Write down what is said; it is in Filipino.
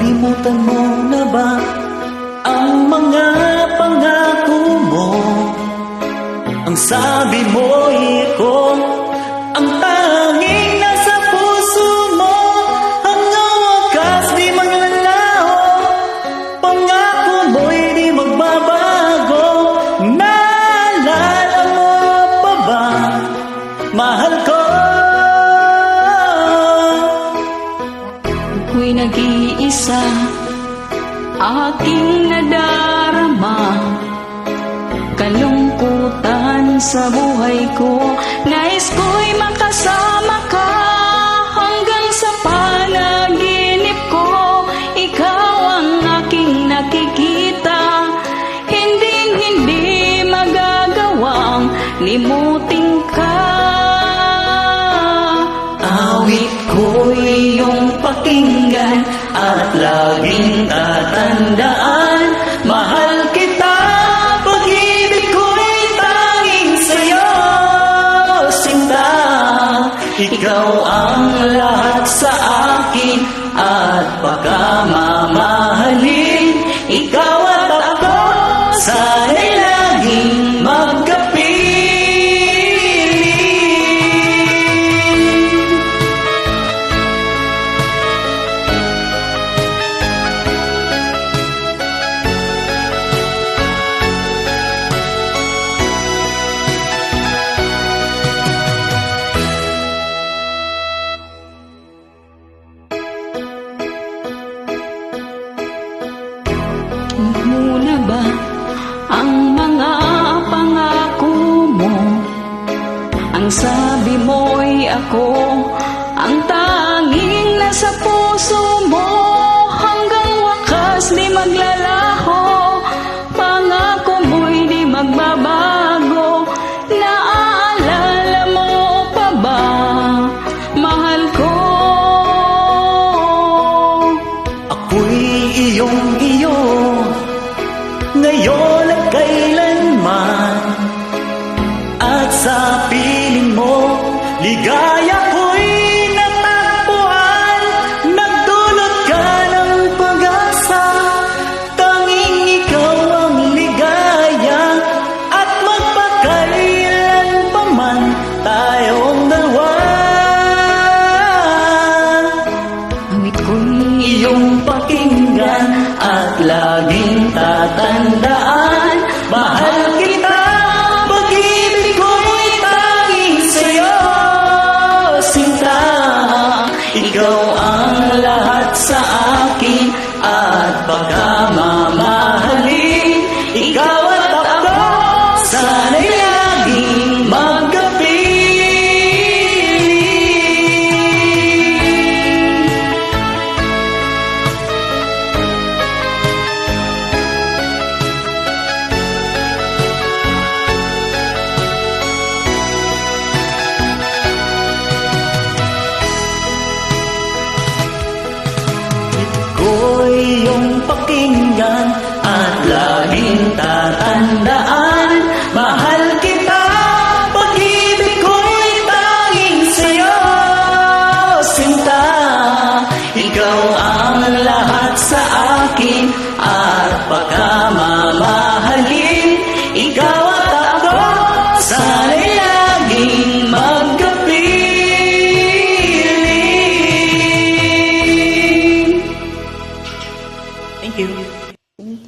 Nalimutan mo na ba ang mga pangako mo? Ang sabi mo'y iko ang tanging nasa puso mo. Hanggang wakas di maglalaho, pangako mo'y di magbabago. Naalala mo pa ba, mahal ko? Ako'y nag-iisa, aking nadarama, kalungkutan sa buhay ko. Nais ko'y makasama ka hanggang sa panaginip ko. Ikaw ang aking nakikita, hindi magagawang limutin ka. Awit ko'y iyong pakinggan at laging tatandaan. Mahal kita, pag-ibig ko'y tanging sa'yo, sinta. Ikaw ang lahat sa akin at pagkamamahalin. Ikaw at ako, sana'y laging magkapiling. Muna ba ang mga pangako mo? Ang sabi mo'y ako ang tanging nasa puso mo. Hanggang wakas di maglalaho, pangako mo'y di magbabago. Naaalala mo pa ba, mahal ko? Ako'y iyong-iyo, ngayon at kailanman. At sa piling mo, ligaya ko'y natagpuan. Nagdulot ka ng pag-asa, tanging ikaw ang ligaya. At magpakailan pa man tayong dalawa. Awit ko'y Iyong pakinggan at laging tatandaan. Mahal kita, pag-ibig ko'y tanging sa'yo, sinta. Ikaw ang lahat sa akin at pagkamamahalin. Ikaw at ako, sana'y laging magkapiling. Ko'y iyong pakinggan at laging tatandaan. Mahal kita, pag-ibig ko'y tanging sa'yo, sinta. Ikaw ang lahat sa akin at